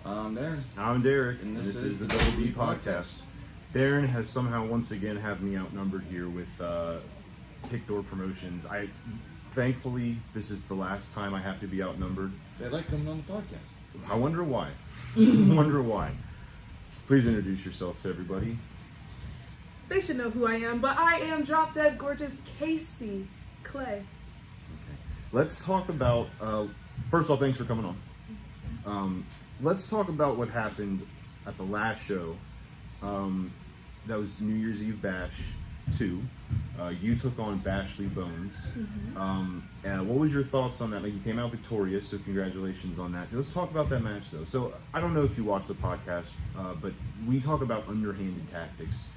I'm Darren. I'm Derek, And this is the Double D Podcast. Darren has somehow once again have me outnumbered here with Kickdoor Promotions. Thankfully, this is the last time I have to be outnumbered. They like coming on the podcast. I wonder why. I wonder why. Please introduce yourself to everybody. They should know who I am, but I am drop dead gorgeous Kasie Clay. Okay. Let's talk about, first of all, thanks for coming on. Let's talk about what happened at the last show. That was New Year's Eve Bash 2. You took on Bashley Bones. Mm-hmm. What was your thoughts on that? Like, you came out victorious, so congratulations on that. Let's talk about that match, though. So, I don't know if you watched the podcast, but we talk about underhanded tactics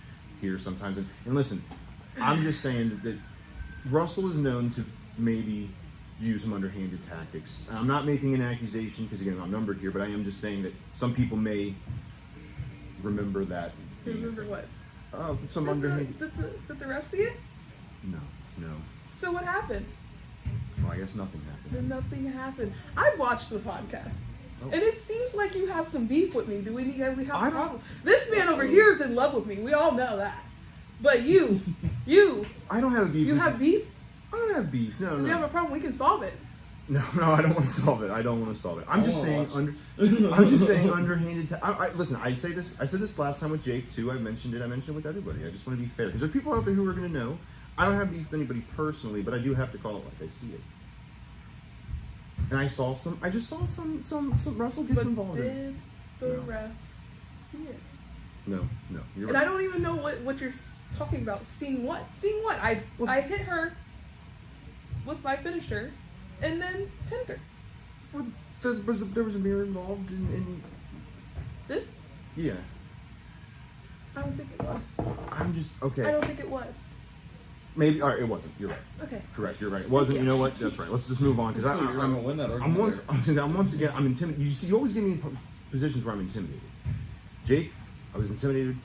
here sometimes. And listen, I'm just saying that Russell is known to maybe use some underhanded tactics. I'm not making an accusation because, again, I'm outnumbered here, but I am just saying that some people may remember that. Remember what? Some underhanded. Did the ref see it? No. So what happened? Well, I guess nothing happened. Then nothing happened. I watched the podcast. Oh. And it seems like you have some beef with me. Do we have a problem? don't- This man over here is in love with me. We all know that. But you, I don't have beef. you have beef? I don't have beef. No. We have a problem. We can solve it. No, I don't want to solve it. I'm just saying underhanded. Listen, I said this last time with Jake too. I mentioned it with everybody. I just want to be fair because there are people out there who are going to know. I don't have beef with anybody personally, but I do have to call it like I see it. And I just saw some Russell gets involved in it. Did the ref see it? No, you're And right. I don't even know what you're talking about. Seeing what? Seeing what? I hit her with my finisher and then pinned her. Well, there was a mirror involved in This? yeah. I don't think it was. I'm just okay. I don't think it was. Maybe. All right, it wasn't. You're right. Okay. Correct. You're right. It wasn't. You know what? That's right. Let's just move on because You're going to win that I'm argument. once again I'm intimidated. You see, you always get me in positions where I'm intimidated. Jake, I was intimidated.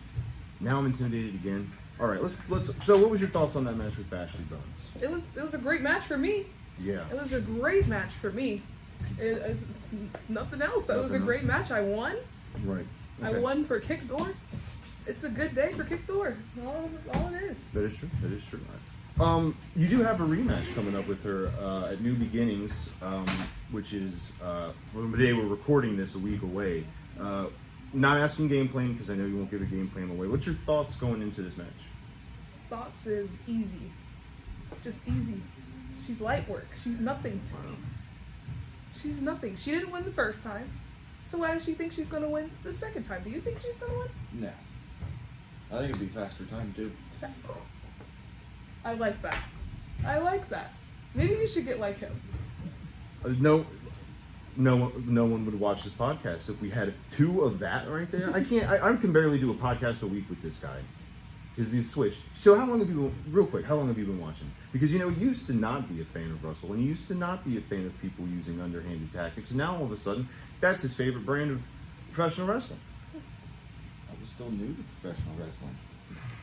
Now I'm intimidated again. All right, let's. So, what was your thoughts on that match with Bashley Bones? It was a great match for me. Yeah. It was a great match for me. It's nothing else. It was a great match. I won. Right. I won for Kickdoor. It's a good day for Kickdoor. All it is. That is true. You do have a rematch coming up with her at New Beginnings, which is from the day we're recording this a week away. Not asking game plan because I know you won't give a game plan away. What's your thoughts going into this match? Thoughts is easy. Just easy. She's light work. She's nothing to me. She's nothing. She didn't win the first time. So why does she think she's going to win the second time? Do you think she's going to win? No. I think it'd be faster time, too. I like that. Maybe you should get like him. No one would watch this podcast if we had 2 of that right there. I can barely do a podcast a week with this guy because he's switched. So how long have you been watching? Because you used to not be a fan of Russell and you used to not be a fan of people using underhanded tactics, and now all of a sudden that's his favorite brand of professional wrestling. I was still new to professional wrestling.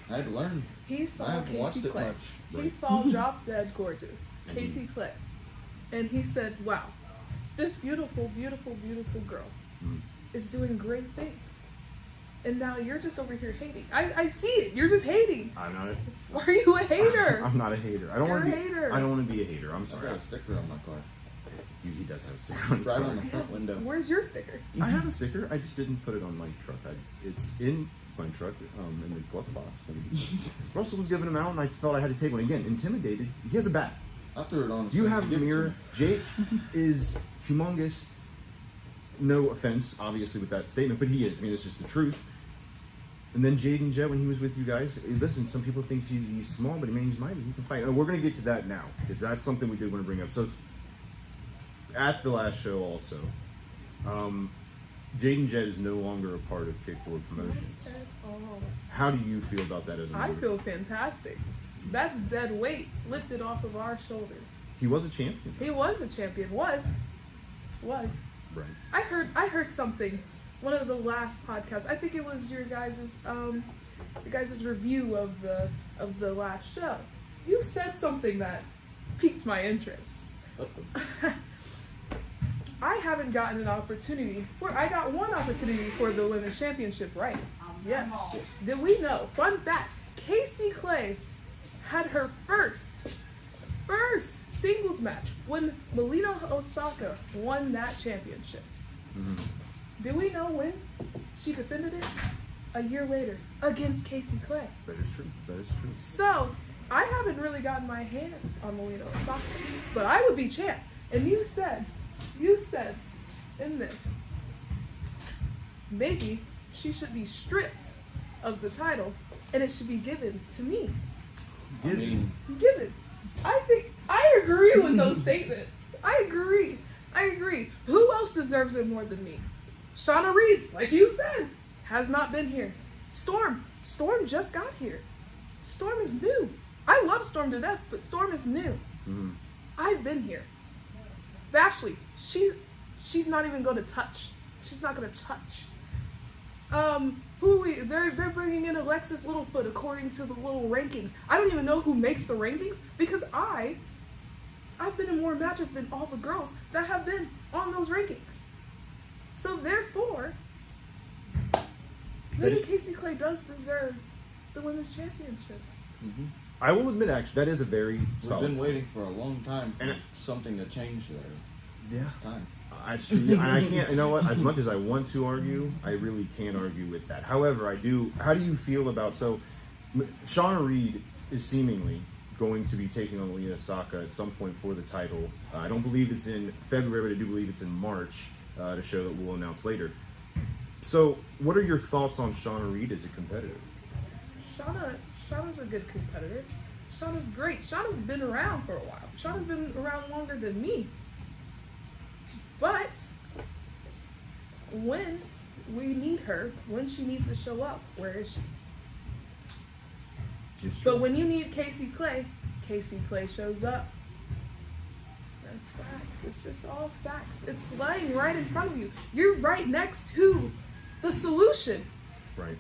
I had to learn. He saw I haven't watched Kasie it Clay. much. He saw Drop Dead Gorgeous, Kasie Clay. And he said, wow, this beautiful, beautiful, beautiful girl is doing great things. And now you're just over here hating. I see it. You're just hating. I'm not. Are you a hater? I'm not a hater. I don't You're want to a be. hater. I don't want to be a hater. I'm I sorry. got a sticker on my car. He does have a sticker on his Right car. on the front window. Where's your sticker? I have a sticker. I just didn't put it on my truck. It's in my truck, in the glove box. Russell was giving him out, and I felt I had to take one. Again, intimidated. He has a bat. I threw it on. You have a mirror. Jake is humongous. No offense, obviously, with that statement, but he is. I mean, it's just the truth. And then Jade and Jet, when he was with you guys, listen, some people think he's small, but he's mighty. He can fight. And we're going to get to that now, because that's something we did want to bring up. So, at the last show also, Jade and Jet is no longer a part of Kickdoor Promotions. How do you feel about that as a member? I feel fantastic. That's dead weight lifted off of our shoulders. He was a champion. He was a champion. Was. Right. I heard something. One of the last podcasts. I think it was your guys' review of the last show. You said something that piqued my interest. I haven't gotten an opportunity I got one opportunity for the women's championship, right? Yes. Did we know? Fun fact, Kasie Clay had her first singles match when Melina Osaka won that championship. Mm-hmm. Did we know when she defended it? A year later against Kasie Clay. That is true. That is true. So I haven't really gotten my hands on Melina Osaka, but I would be champ. And you said in this, maybe she should be stripped of the title and it should be given to me. Given. I agree with those statements. I agree. Who else deserves it more than me? Shauna Reed, like you said, has not been here. Storm just got here. Storm is new. I love Storm to death, but Storm is new. Mm-hmm. I've been here. Bashley, she's not even going to touch. She's not going to touch. They're bringing in Alexis Littlefoot according to the little rankings. I don't even know who makes the rankings because I've been in more matches than all the girls that have been on those rankings. So therefore, maybe Kasie Clay does deserve the women's championship. Mm-hmm. I will admit, actually, that is a very We've solid. been waiting for a long time for And something to change there. Yeah. It's time. That's true. And I can't, you know what, as much as I want to argue, I really can't argue with that. However, how do you feel about, Shauna Reed is seemingly going to be taking on Melina Osaka at some point for the title. I don't believe it's in February, but I do believe it's in March, to show that we'll announce later. So, what are your thoughts on Shauna Reed as a competitor? Shauna's a good competitor. Shauna's great. Shauna's been around for a while. Shauna's been around longer than me. But when we need her, when she needs to show up, where is she? It's true. But when you need Kasie Clay shows up. That's facts. It's just all facts. It's lying right in front of you. You're right next to the solution. Right.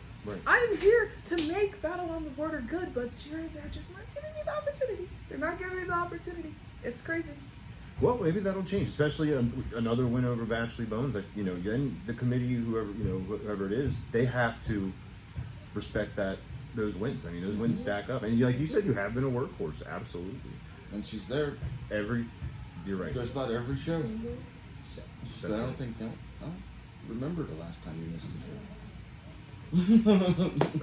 I'm here to make Battle on the Border good, but they're just not giving me the opportunity. They're not giving me the opportunity. It's crazy. Well, maybe that'll change, especially another win over Bashley Bones. Like, then the committee, whoever it is, they have to respect those wins. I mean, those wins stack up, and like you said, you have been a workhorse, absolutely. And she's there You're right. just about every show. So I That's don't right. think, I don't remember the last time you missed a show.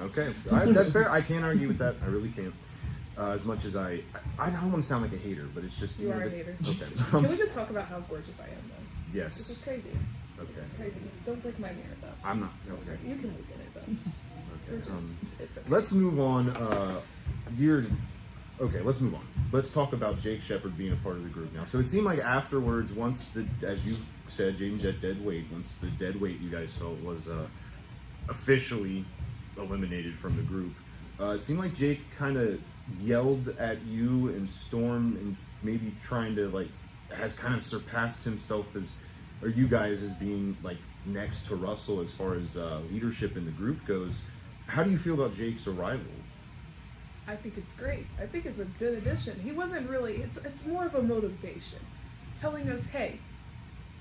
Okay, that's fair. I can't argue with that. I really can't. As much as I don't want to sound like a hater, but it's just You are a hater. Okay. Can we just talk about how gorgeous I am, though? Yes. This is crazy. Okay. This is crazy. Don't lick my mirror, though. I'm not. Okay. You can look at it, though. Okay. It's okay. Let's move on. Let's move on. Let's talk about Jake Shepard being a part of the group now. So it seemed like afterwards, once as you said, Jaden Jet dead weight, once the dead weight you guys felt was officially eliminated from the group, it seemed like Jake kind of yelled at you and Storm and maybe trying to has kind of surpassed himself or you guys as being next to Russell as far as leadership in the group goes. How do you feel about Jake's arrival? I think it's great. I think it's a good addition. He wasn't really, it's more of a motivation. Telling us, hey,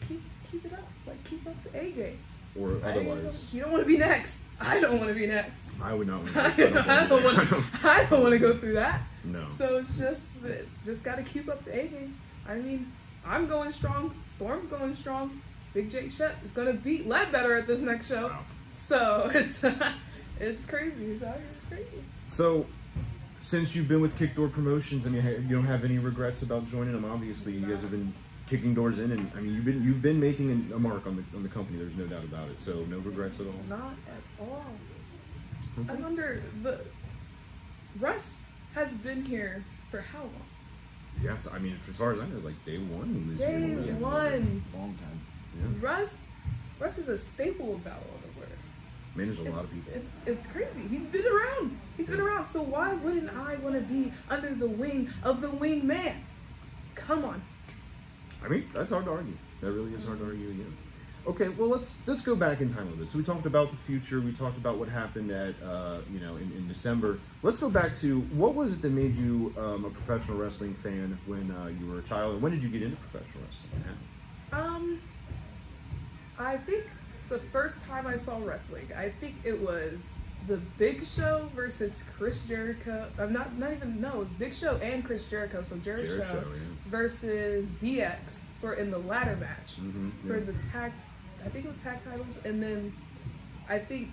keep it up. Keep up the A game. Or otherwise, you don't want to be next. I don't want to be next. I would not want I don't want to go through that. No. So it's just got to keep up the A game. I mean, I'm going strong. Storm's going strong. Big Jake Shep is going to beat Ledbetter at this next show. Wow. So it's crazy. He's out here crazy. So, since you've been with Kickdoor Promotions, I mean, you don't have any regrets about joining them. Obviously, you guys have been kicking doors in, and I mean, you've been making a mark on the company. There's no doubt about it. So, no regrets at all. Not at all. Okay. I wonder, Russ has been here for how long? Yes, I mean, as far as I know, day one he was Day here. one. Long time. Yeah. Russ is a staple of Battle of the Border. Managed a lot of people. It's crazy. He's been around. Been around. So why wouldn't I want to be under the wing of the wingman? Come on. I mean, that's hard to argue. That really is hard to argue again. Okay, well let's go back in time a little bit. So we talked about the future. We talked about what happened at in December. Let's go back to what was it that made you a professional wrestling fan when you were a child, and when did you get into professional wrestling? I think the first time I saw wrestling, I think it was the Big Show versus Chris Jericho. I'm not even no, it was Big Show and Chris Jericho. So Jericho versus DX in the ladder match for the tag. I think it was tag titles, and then I think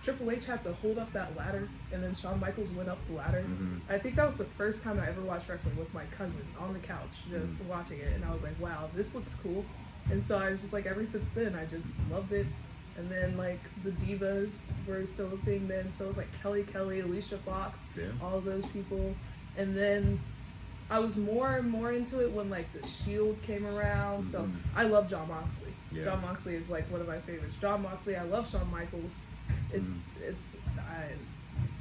Triple H had to hold up that ladder, and then Shawn Michaels went up the ladder. I think that was the first time I ever watched wrestling with my cousin on the couch, just watching it, and I was like, wow, this looks cool. And so I was just like, ever since then, I just loved it. And then like the divas were still a thing then, so it was like Kelly, Alicia Fox, all of those people. And then I was more and more into it when like the Shield came around. So I love Jon Moxley. Jon Moxley is like one of my favorites. Jon Moxley, I love Shawn Michaels.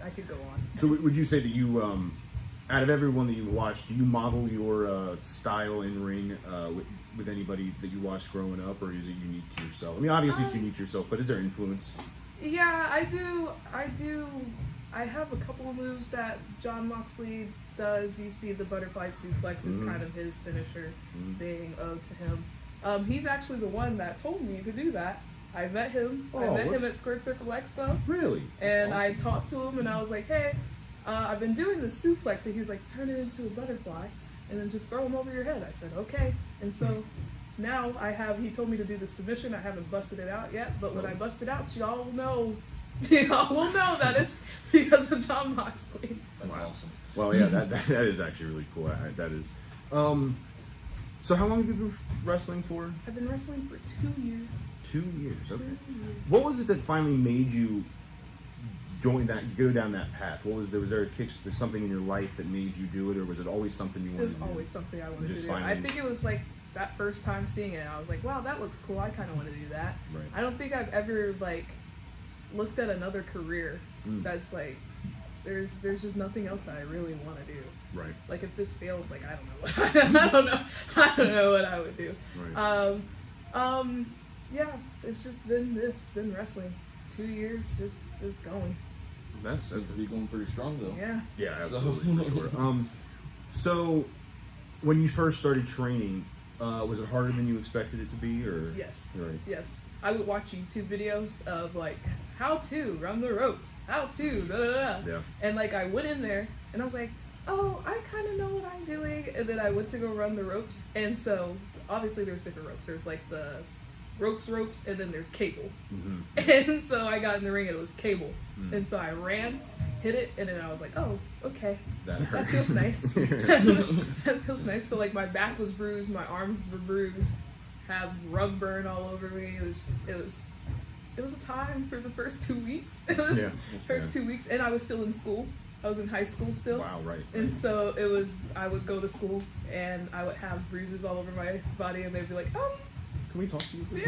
I could go on. So would you say that you, out of everyone that you watched, do you model your style in ring with anybody that you watched growing up, or is it unique to yourself? I mean, obviously it's unique to yourself, but is there influence? Yeah, I do. I have a couple of moves that Jon Moxley does. You see the butterfly suplex is kind of his finisher, being owed to him. He's actually the one that told me to do that. I met him. I met him at Squirt Circle Expo. Really? And awesome. I talked to him, and I was like, hey, I've been doing the suplex. And he's like, turn it into a butterfly, and then just throw him over your head. I said, okay. And so now he told me to do the submission. I haven't busted it out yet, but when I bust it out, y'all will know that it's because of Jon Moxley. That's awesome. Well, yeah, that is actually really cool. That is. So how long have you been wrestling for? I've been wrestling for 2 years. 2 years, okay. 2 years. What was it that finally made you go down that path? Was there a kick? There's something in your life that made you do it, or was it always something you wanted to do? It was always something I wanted to do. I think it was like that first time seeing it, I was like, wow, that looks cool. I kind of want to do that. Right. I don't think I've ever like looked at another career that's like there's just nothing else that I really want to do. Right. Like if this failed, like I don't know. I don't know what I would do. Right. Yeah, it's just been wrestling. 2 years, just going. That's going pretty strong though. Yeah. Yeah, absolutely, for sure. So when you first started training, was it harder than you expected it to be, or? Yes. Right. Yes. I would watch YouTube videos of like how to run the ropes, how to da da da. Yeah. And like I went in there and I was like, oh, I kind of know what I'm doing. And then I went to go run the ropes, and so obviously there's different ropes. There's like the ropes, and then there's cable. And so I got in the ring and it was cable. And so I ran, hit it, and then I was like, oh, okay. That feels nice. That feels nice. So like my back was bruised, my arms were bruised, have rug burn all over me. It was a time for the first 2 weeks. It was first 2 weeks, and I was still in school. I was in high school still. Wow, right. And so I would go to school and I would have bruises all over my body, and they'd be like, can we talk to you? Can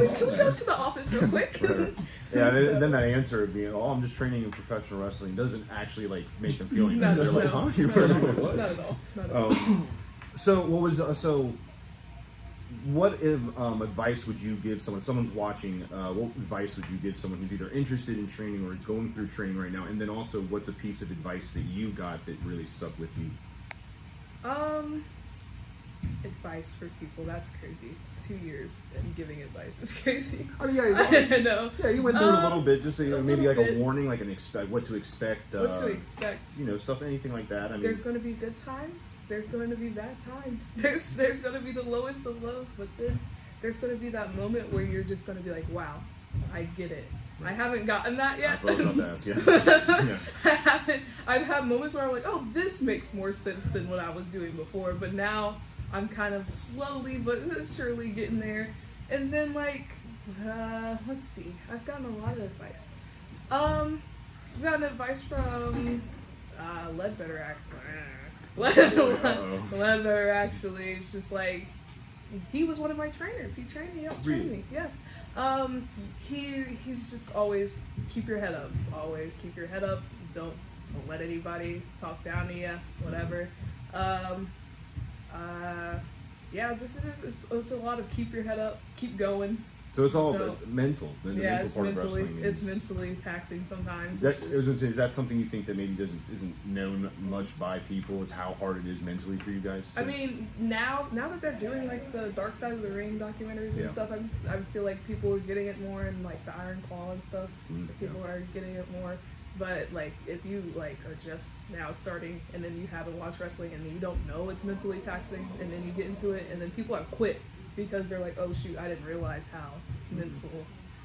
we go to the office real quick? Yeah, and then that answer of being, I'm just training in professional wrestling doesn't actually like make them feel anything. They're like, huh? Not at all. So what advice would you give someone's watching, what advice would you give someone who's either interested in training or is going through training right now? And then also, what's a piece of advice that you got that really stuck with you? Advice for people, that's crazy. 2 years and giving advice is crazy. I mean, I know. Yeah, you went through it a little bit, just maybe like a warning, like what to expect. What to expect. Stuff, anything like that. I mean, there's going to be good times. There's going to be bad times. There's going to be the lowest of lows, but then there's going to be that moment where you're just going to be like, wow, I get it. I haven't gotten that yet. That's what I was about to ask, yeah. I've had moments where I'm like, oh, this makes more sense than what I was doing before, but now I'm kind of slowly but surely getting there. And then like, let's see, I've gotten a lot of advice. I've gotten advice from Ledbetter actually. It's just like, he was one of my trainers. He trained me, helped train me. Yes. He's just always keep your head up. Always keep your head up. Don't let anybody talk down to you. Whatever. Just it's a lot of keep your head up, keep going, So it's all So, mental. The yeah, mental it's part mentally, of wrestling it's is. mentally taxing sometimes. That, It's I was just- gonna say, is that something you think that maybe isn't known much by people? Is how hard it is mentally for you guys? I mean, now that they're doing like the Dark Side of the Ring documentaries Yeah. and stuff, I feel like people are getting it more, and like the Iron Claw and stuff. People are getting it more. But like, if you like are just now starting, and then you haven't watched wrestling, and then you don't know it's mentally taxing, and then you get into it, and then people have quit because they're like, oh shoot, I didn't realize how mental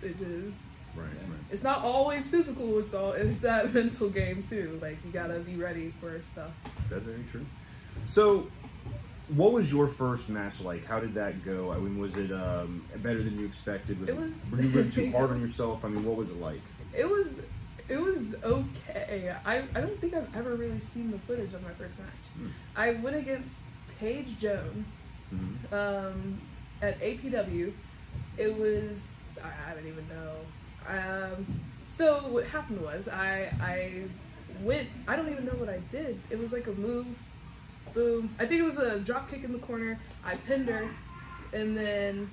it is. Right. It's not always physical. It's that mental game too. Like, you gotta be ready for stuff. That's very true. So, what was your first match like? How did that go? I mean, was it better than you expected? Were you working too hard on yourself? I mean, what was it like? It was okay. I don't think I've ever really seen the footage of my first match. I went against Paige Jones at APW. It was, I don't even know. So what happened was I went, I don't even know what I did. It was like a move, boom. I think it was a drop kick in the corner. I pinned her, and then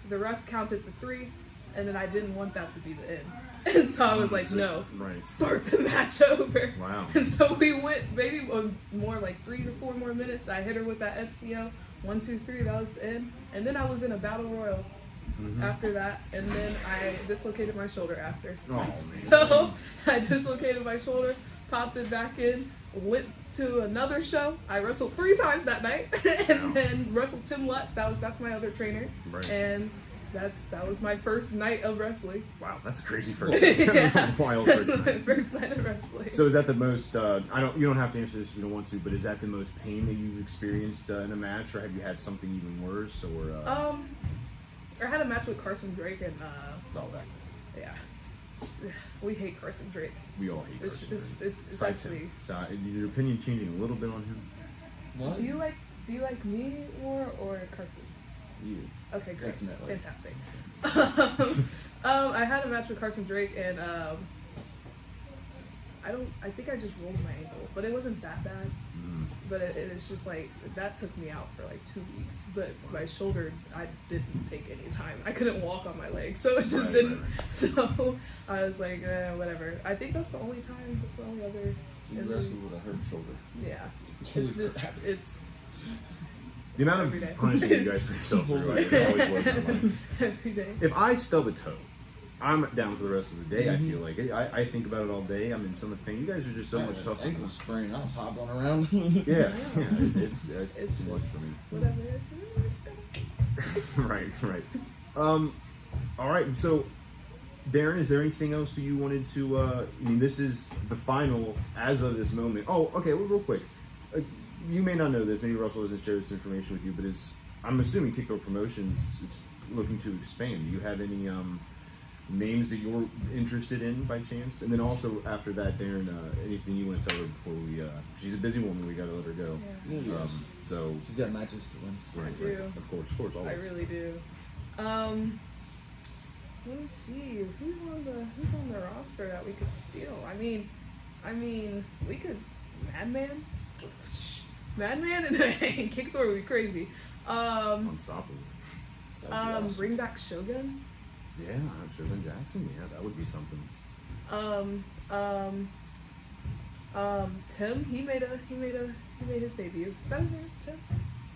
the ref counted to 3, and then I didn't want that to be the end. And so I was like, no, start the match over. Wow. And so we went maybe more like 3 to 4 more minutes. I hit her with that STO. 1, 2, 3, that was the end. And then I was in a battle royal after that. And then I dislocated my shoulder after. Oh, man. So I dislocated my shoulder, popped it back in, went to another show. I wrestled 3 times that night. And then wrestled Tim Lutz. That's my other trainer. Right. And that was my first night of wrestling. Wow, that's a crazy first night. Wild first night. My first night of wrestling. So is that the most? You don't have to answer this if you don't want to, but is that the most pain that you've experienced in a match, or have you had something even worse? Or I had a match with Carson Drake, and all that. yeah, we hate Carson Drake. We all hate Carson. It's Besides actually. him. So, your opinion changing a little bit on him? What? Do you like me more or Carson? You. Okay, great, Definitely. fantastic. I had a match with Carson Drake, and I think I just rolled my ankle, but it wasn't that bad. But it's just like, that took me out for like 2 weeks. But my shoulder, I didn't take any time. I couldn't walk on my leg, so it just didn't. Right. So I was like, whatever. I think that's the only time. That's the only other. You wrestled with a hurt shoulder. Yeah, it's just it's. The amount of punishment you guys put yourself through, it always blows my mind. Every day. If I stub a toe, I'm down for the rest of the day. I feel like I think about it all day. I'm in so much pain. You guys are just so much tougher. Ankle sprain. I was hobbling around. Yeah, it's too much for me. Whatever. It's Right. All right. So, Darren, is there anything else that you wanted to? I mean, this is the final as of this moment. Oh, okay. Well, real quick. You may not know this. Maybe Russell doesn't share this information with you, but I'm assuming Kickdoor Promotions is looking to expand. Do you have any names that you're interested in by chance? And then also after that, Darren, anything you want to tell her before we? She's a busy woman. We got to let her go. Yeah. Yes. So She's got matches to win. right. I do. Of course, always. I really do. Let me see. Who's on the roster that we could steal? I mean, we could Madman and Kickdoor would be crazy. Unstoppable. That'd be Bring back Shogun. Yeah, Shogun Jackson. Yeah, that would be something. Tim. He made his debut. Is that his name?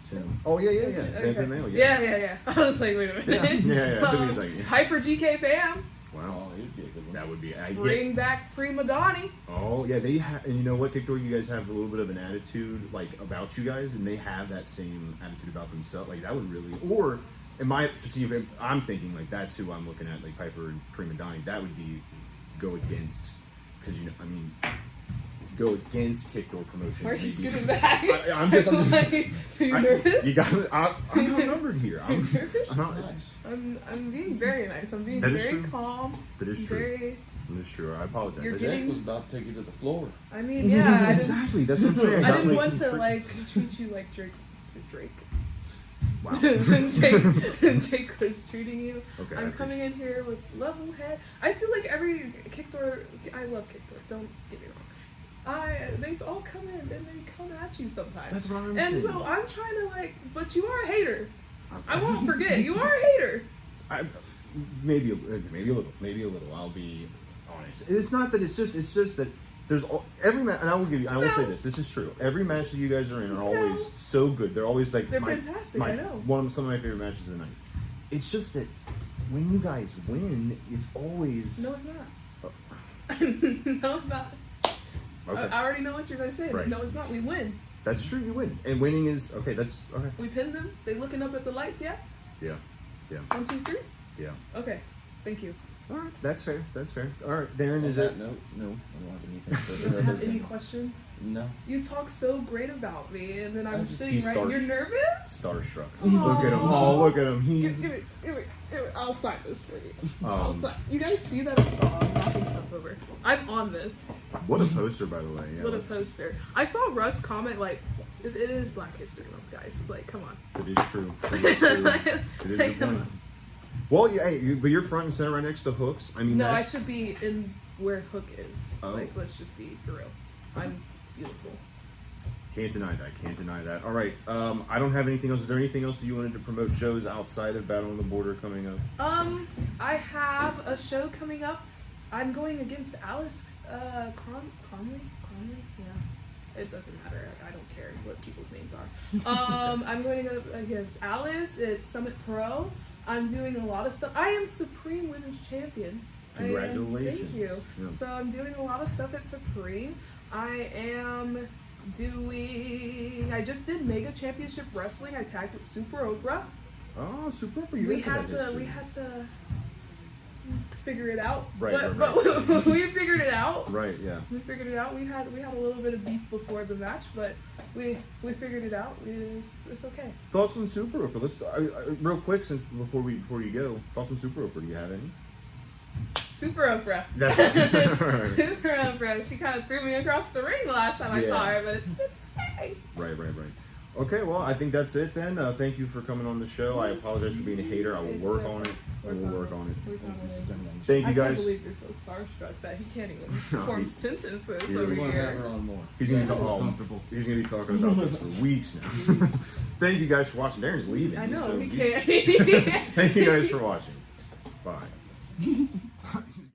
Tim. Oh yeah. Okay. Yeah. I was like, wait a minute. Yeah. Took me a second. Hyper GK Bam. Wow, Oh, he'd be a good one. that would be. Bring back Prima Donnie. Oh yeah, they have, and you know what, Kickdoor, you guys have a little bit of an attitude like about you guys, and they have that same attitude about themselves. Like that would really, or I'm thinking like that's who I'm looking at, like Piper and Prima Donnie. That would be go against, because go against Kickdoor Promotions. Why are you maybe. scooting back? I'm just like, are you nervous? You got. I'm outnumbered here. I'm not. Nice. I'm being very nice. I'm being That is very true. calm. That is true. Very. That is true. I apologize. You're I getting- Jake was about to take you to the floor. I mean, yeah. exactly. That's what I'm saying. I got, didn't like, want some to like treat you like Drake. Wow. Jake was treating you. Okay, I'm coming in here with level head. I feel like every Kickdoor. I love Kickdoor. Don't get me wrong. They all come in and they come at you sometimes. That's what I'm And saying. so I'm trying to but you are a hater. I won't forget, you are a hater. maybe a little. I'll be honest. It's not that. It's just that there's every match, and I will say this. This is true. Every match that you guys are in are always so good. They're always like fantastic. I know. Some of my favorite matches of the night. It's just that when you guys win, it's always No, it's not. No, it's not. Okay. I already know what you're gonna say. Right. No, it's not. We win. That's true. You win, and winning is okay. That's okay. We pinned them. They looking up at the lights. Yeah. Yeah. 1, 2, 3. Yeah. Okay. Thank you. All right. That's fair. All right, Darren, is it? No, I don't have anything. You don't have any questions? No. You talk so great about me, and then I'm sitting he's right. You're nervous? Starstruck. Aw. Look at him. Oh, look at him. He's. Give it. I'll sign this for you. Um, You guys see that? Oh, I'm knocking stuff over. I'm on this. What a poster, by the way. Yeah, What a poster. I saw Russ comment like, it is Black History Month, guys. Like, come on. It is true. It is true. It is a good point. Well, yeah, but you're front and center right next to Hooks. I mean, No, that's... I should be in where Hook is. Oh. Like, let's just be for real. I'm beautiful. Can't deny that. All right. I don't have anything else. Is there anything else that you wanted to promote? Shows outside of Battle on the Border coming up? I have a show coming up. I'm going against Alice Conley. Yeah. It doesn't matter. I don't care what people's names are. I'm going to go against Alice. It's Summit Pro. I'm doing a lot of stuff. I am Supreme Women's Champion. Congratulations. Thank you. Yeah. So I'm doing a lot of stuff at Supreme. I just did Mega Championship Wrestling. I tagged with Super Oprah. Oh, Super Oprah. We had to figure it out. Right. But we figured it out. Right, yeah. We figured it out. We had a little bit of beef before the match, but we figured it out. It's okay. Thoughts on Super Oprah? Let's real quick, since before you go. Thoughts on Super Oprah? Do you have any? Super Oprah. That's Super Oprah. She kind of threw me across the ring the last time I saw her, but it's okay. Right. Okay, well, I think that's it then. Thank you for coming on the show. I apologize for being a hater. I will work on it. Thank you, guys. I can't believe you're so starstruck that he can't even form sentences over We're gonna have here. her on more. He's gonna be talking about this for weeks now. Thank you guys for watching. Darren's leaving. I know, so he can't. Thank you guys for watching. Bye.